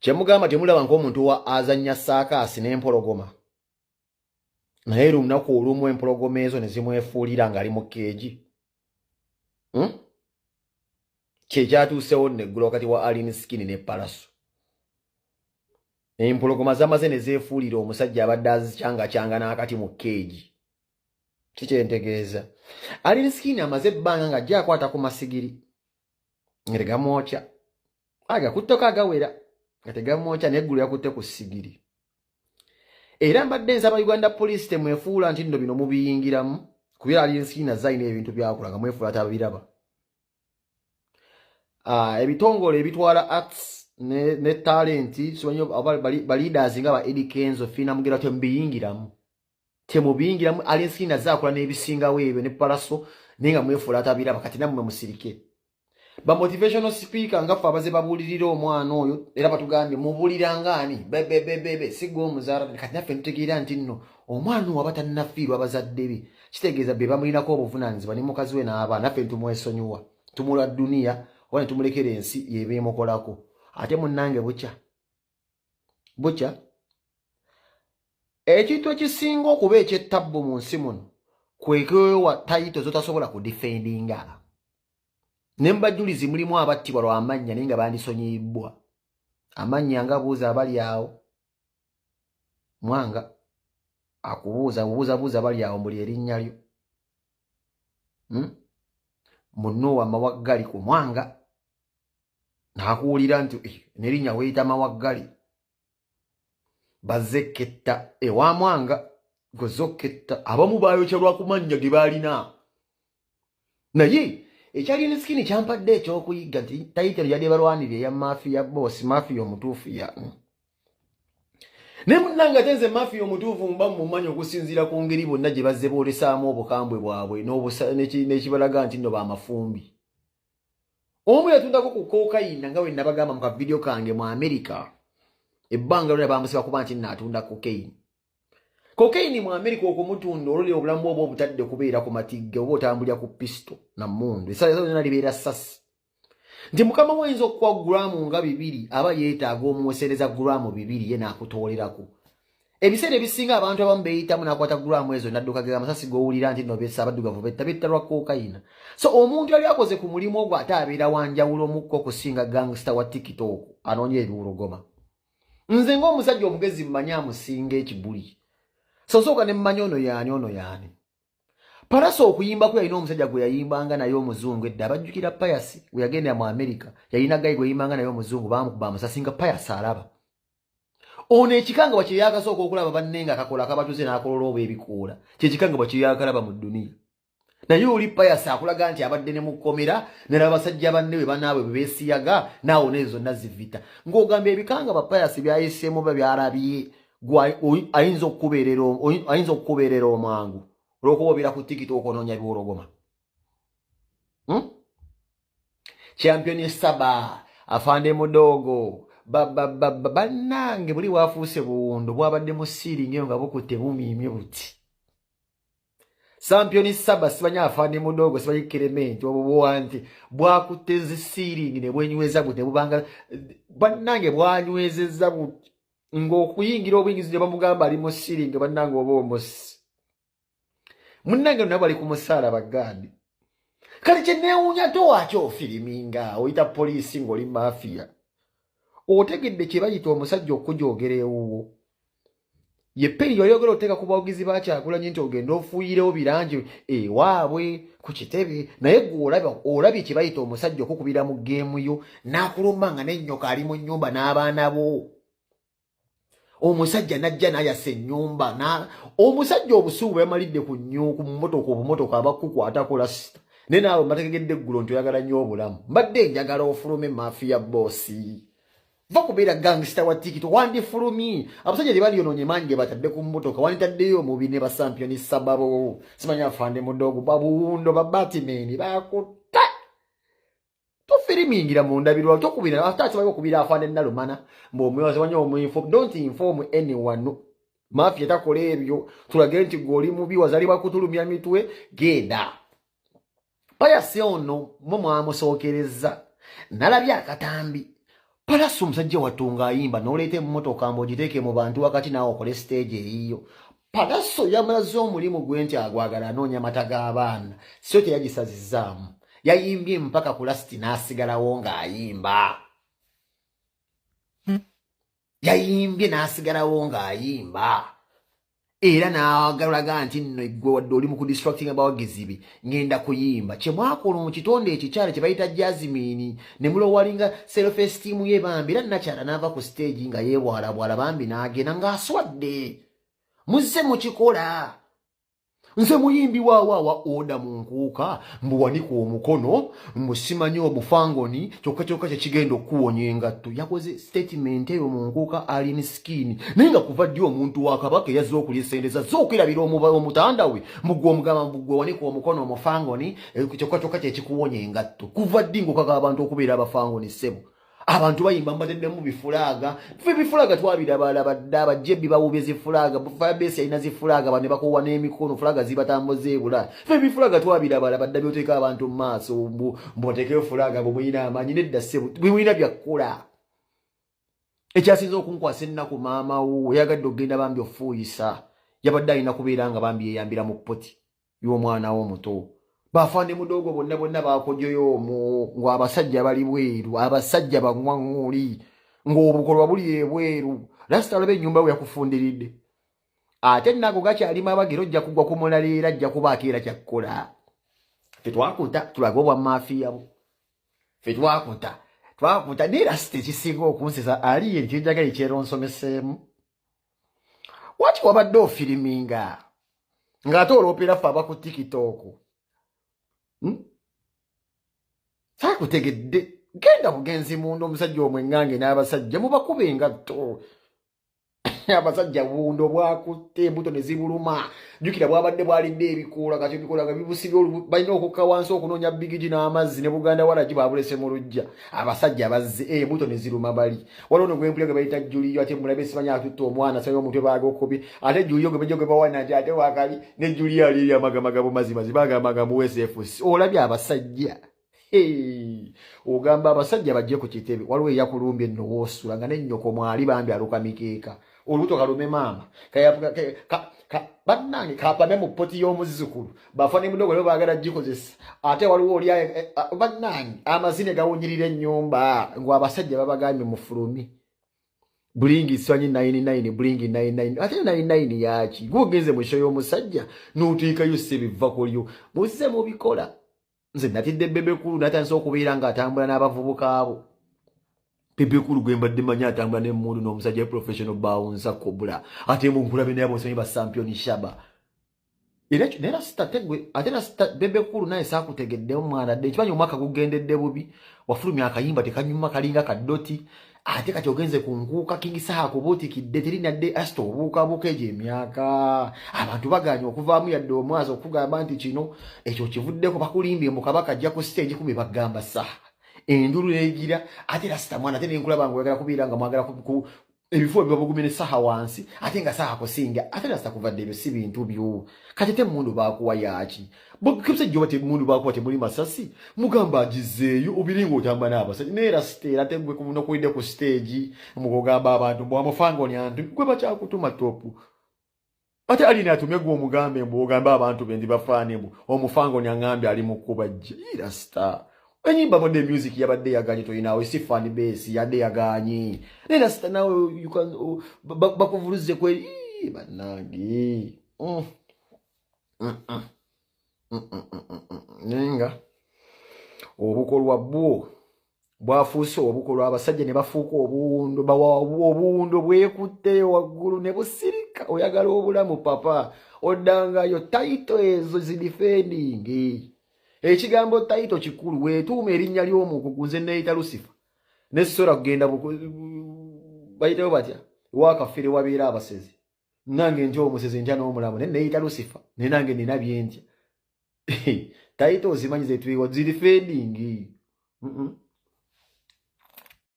Kyemugamba temulaba ng'omuntu wa azannya saakaasi n'empologoma. Naye lunaku olumu empologoma ezo ne zimwefuulira ng'ali mu keegi. Kye kyatuusewo neggulo wakati wa Alin Skin ne Pallaso. Empologoma zamaze ne zeefuulira omusajja abadde azicyanga n'akati mu keegi. Kikyentegeeza. Alin Skin amaze ebbanga ng'ajja akwata ku masigiri. Nga tegamwokya. Agakutteko agawera. Nga tegamwokya n'eggulu yakutte ku sigiri. Era mbadde nsaba Uganda Police temwefuula nti nno bino mubiyingiramu. Kubira Alin Skin azayina ebintu byakola nga mwefuula tabiraba. Ebitongole ebitwala arts ne talenti sonyo leaders nga ba Eddie Kenzo fina mugera tembiyingiramu. Temubiyingiramu Alin Skin azakola n'ebisinga weebe ne Pallaso nenga mwefuula tabiraba kati namwe musirike. Ba motivational speaker nga fa abaze babulirira omwana oyo era batugambye mubulira ngani bebe sigo omuzara kati nafe ntegeera nti nno omwana wabata nafiirwa abazadde be kitegeeza be bamulinako obuvunaanyizibwa ne mukazi we n'abaana nafe tumwesonyiwa tumula dunia wane tumulekera ensi yebeemukolako ate munnange bucha ekintu ekisinga okuba ekyettabbu mu nsi muno kwekewa tayito zotasobola kudifendinga. Nembajulizi mulimu abattibwa lw'amannya naye nga bandisonyiyibbwa. Amannya nga buuza abali awo. Mwanga akubuuza abali awo mbuli erinnya lyo. Munnoowa Mawaggali ku Mwanga. N'akuwulira nti n'erinnya weeyita Mawaggali. Bazekketta ewa Mwanga gozokketta abamu baayokya lwakumanya ge baalina. Naye ekyali Skin kyampadde eky'okuyigga nti tayitero yali balwanire ya mafia boss mafia omutuufu ya. Ne munnanga tenze mafia omutuufu mba mumanyi okusinziira ku ngeri bonna gye bazze boolesaamu obukambwe bwabwe n'ekibalaga nti nno bamafumbi. Omu yatundako ku kokayina nga we nabagamba mu kavidiyo kange mu Amerika. Ebbanga lyo bamusiba kuba nti natunda kokayini. Kokayini mu Amerika okumutunda oluli obulamu obwo obutadde kubeera ku matigge oba otambulira ku pisto na mundu. Esala zonna libeera sasi. Nti mukama wayinza okuwa gulamu nga 2 aba yeetaaga omuwesereza gulamu 2 ye n'akutoolerako. Ebiseera ebisinga abantu abamu beeyitamu n'akwata gulamu ezo n'addukagera amasasi g'owulira nti nno beessa abaddugavu betta lwa kokayina. So omuntu yali akoze ku mulimu ogwo ate abeera wanjawulo mukko okusinga gangsta wa TikTok anoonya ebiwulogoma. Nze ng'omusajja omugezi mmanyi amusinga ekibuli. Sosoka ne mmanyi ono yaani. Pallaso okuyimba kwe yalina omusajja gwe yayimbanga naye omuzungu edda abajjukira Payasi we yagenda mu Amerika yalina gayi gwe yayimbanga naye omuzungu bamukuba amusasinga Payasi alaba. Ono ekikanga bwe kyeyakasooka okulaba banne nga akakola akabatuze n'akolola oba ebikuula kyekikanga bwe kyeyakalaba mu dduniya. Naye oli Payasi akulaga nti abadde ne mukomera neraba basajja banne we banaabwe bwe beesiyaga naawo nezo zonna zivita. Ng'ogambye ebikanga ba Payasi byayiseemu ba byalabye ayinza okukubeerera omwangu olw'okubobera ku TikTok onoonya biwologoma. Champion Saba afande mudogo bannange buli waafuuse buwundo bwabadde mu siiringi eyo nga bukutte bumiimye buti. Champion Saba sibanya afande mudogo sibanyi Kerementi obwo bwanti bwakutte zisiiringi ne bwenyweza buti ne bubanga bannange bwanywezezza buti. Ng'okuyingira obuyingizi gye bamugamba ali mu siiringi bannange oba omusi. Munnange nabo bali ku musaala bagandi. Kale kye neewuunya towakyo ofiriminga oyita poliisi ng'oli mafiya. Otegedde kye bayita omusajja okujoogera ewuwo. Ye peri yayogera oteeka ku bawagizi bakyagulanyi nti ogenda ofuuyirewo biranje ewaabwe ku kitebe naye gwe olabye kye bayita omusajja okukubira mu geemu yo n'akuluma nga n'ennyoka ali mu nnyumba n'abaana bo. Omusajja najja n'ayasa ennyumba omusajja obusuubu yamalidde ku obumotoka abakukwatako lasita naye naawe mbategedde eggulo nti oyagala nnyo obulamu mbadde njagala ofulume mafiya boosi va kubeera gangsta wa TikTok wandifulumi abasajja gye balyonoonye manyi ge batadde ku mmotoka wanditaddeyo omubi ne basampioni sababo simanya afande mudogo babuwundo babatimeni bakutta tofirimingira mu ndabirwa tokubira ate bayo okubira afande nalumana mb'omwewaze wanya omwinfo don't inform anyone mafia takola ebyo tulage nti goli mubi wazalibwa kutulumya mitwe genda Payasi ono mwe mwamusookereza nalabye akatambi Pallaso omusajja watunga ayimba n'oleeta emmotoka mb'ogiteeke mu bantu wakati naawe okole stage eyiyo. Pallaso yamalaze omulimu gwe nti agwagala anoonya mata g'abaana. So teyagisazizzaamu. Yayimbye mpaka ku lasiti n'asigalawo ng'ayimba. Yayimbye n'asigalawo ng'ayimba. Era n'agalaga nti nno gwe wadde oli mu kudistracting abawagizi be ngenda kuyimba. Kye mwakola mu kitonde ekikyala kye bayita Jasmine ne mulowalinga self-esteem ye bambi era nakyala n'ava ku stage nga yeebwalabwala bambi n'agenda ng'aswadde. Muzze mukikola. Nze muyimbi waawa oda mu nkuuka mbuwanika omukono musimanyi obufangoni kyokka kye kigenda okuwonya engatto. Yakoze statement eyo mu nkuuka ali miskini naye nga kuva ddi omuntu wa Kabaka yazze okulisendeza z'okwirabira omutanda we mugwe omugamba mugwe wanika omukono omufangoni kyokka kye kikuwonya engatto. Kuva ddi ng'okaga abantu okubeera abafangoni ssebo. Abantu bayimba mbateddemu bifulaga. Ffe bifulaga twabirabadde abajjebbi bawubye zifulaga. Firebase yalina zifulaga bane bakowa n'emikono fulaga zibatambuza ebula. Ffe bifulaga twabirabadde byoteeka abantu mu maaso mbotekeyo fulaga bwemuyina amaanyi nedda ssebo bwemuyina byakkola. Ekyasinza okunkwasa ennaku maama wo yagadde okgenda bambi ofuuyisa. Yabadde alina kubeera nga bambi yeyambira mu poti y'omwana wo omuto. Bafande mudogo bonna bakojoyo ng'abasajja bali bweru, abasajja bangwaŋŋuli, ng'obukolwa buli ebweru. Lasita olabe ennyumba we yakufundiridde. Ate nnago gakyalimu abagero ojja kugwa ku mulala ajja kuba akeera kyakkola. Ffe twakuta tulaga obwa maafiya bo. Ffe twakuta naye lasita ekisinga okunsesa ali ye ntinjagala ekyeronsomeseemu. Waki wabadde ofiriminga ng'ate olwopera ffe aba ku TikTok. Saakutegedde genda bugenzi mundu omusajja omwennange n'abasajja mubakuba engatto. Abasajja bundo bwakutte embuto ne zibuluma. Jjukira bwabadde bwalidde ebikoola kati ebikoola nga bibusibye balina okukka wansi okunoonya bigigi n'amazzi ne Buganda Walagi baabulese mu luggya. Abasajja bazze embuto ne ziruma bali. Waliwo no gwempulira gwe bayita Juliyo ate mulabe simanyi atutte omwana asabye omutwe baaga okubye. Ate Juliyo gwe bajja gwe bawana nti ate wakali ne Juliyo ali amagamaga mazimazi bagamba mu WSFC. Olabye abasajja. Ogamba abasajja bajje ku kitebe waliwo eyakulumbye nno woosula nga n'ennyoko mwali bambi aluka mikeeka. Olubuto kalume maama bannange kapame mu poti y'omuzzukulu bafane mudogo leo baagala gikozesa ate waliwo oli bannange amazine gawunyirira ennyumba ng'abasajja babagambye mu fulumi bulingi swanyi 99 bulingi 99 ate 99 yaki gugenze mu show y'omusajja n'otiikayo sebiva kolyo musse mubikola. Nze natidde Bebekulu natandise okubeera ng'atambula n'abavubuka abo. Bebekulu gwe mbadde manyi atambula n'emmundu n'omusajja professional bouncer Cobra. Ate munkulabe naye bosonyi ba champion Shaba. Era sitategwe ate na Bebekulu naye saakutegedde omwana dde kimanyi omwaka gugendedde bubi wafulumya akayimba tekanyuma kalinga kaddoti ate kati ogenze ku nkuuka kingisaha kubuutikidde terinadde asita obuukabuuka egyo emyaka abantu baganya okuvaamu yadde omwazi okugamba nti kino ekyo kivuddeko bakulimbye mu Kabaka ajja ku stage kumi bagamba saha endulu neegira ate lasita mwana ate nenkulaba nga oyagala kubeera nga mwagala ebifo bibabugumye saha wansi ate nga saha kusinga ate lasita kuvadde ebyo si bintu byo kati te mundu baakuwa yaki bokipse jjo bate mundu baakuwa temuli masasi mugamba agizeeyo obiringo otamba n'abasajja naye lasita era tegwe kuno kuyidde ku stage mukugamba abantu bwamufangoni antu gwe bakyakutuma topu ate alina atumye gwe omugambe mbu ogamba abantu bendi bafaane mbu omufangoni aŋŋambye ali mu kubajja lasita enyimba modde music yabadde yaganye toyinawo si fan base yadde yaganye nena sita nawe you can bakuvuluze kwe banangi nenga obukolwa bwo bwafuuse obukolwa abasajja ne bafuuka obuwundo bwekutte waggulu ne busirika oyagala obulamu papa oddangayo taito ezo zidifendingi. Ekigambo taito kikulu wetuuma erinnya ly'omukugu nze neeyita Lucifer nesobola kugenda bayitayo batya wakafere wabeera abasezi nange ntya omusezi ntya n'omulamu naye neeyita Lucifer naye nange nina bye ntya taito ozimanyi zetuyiwa ziri fendingi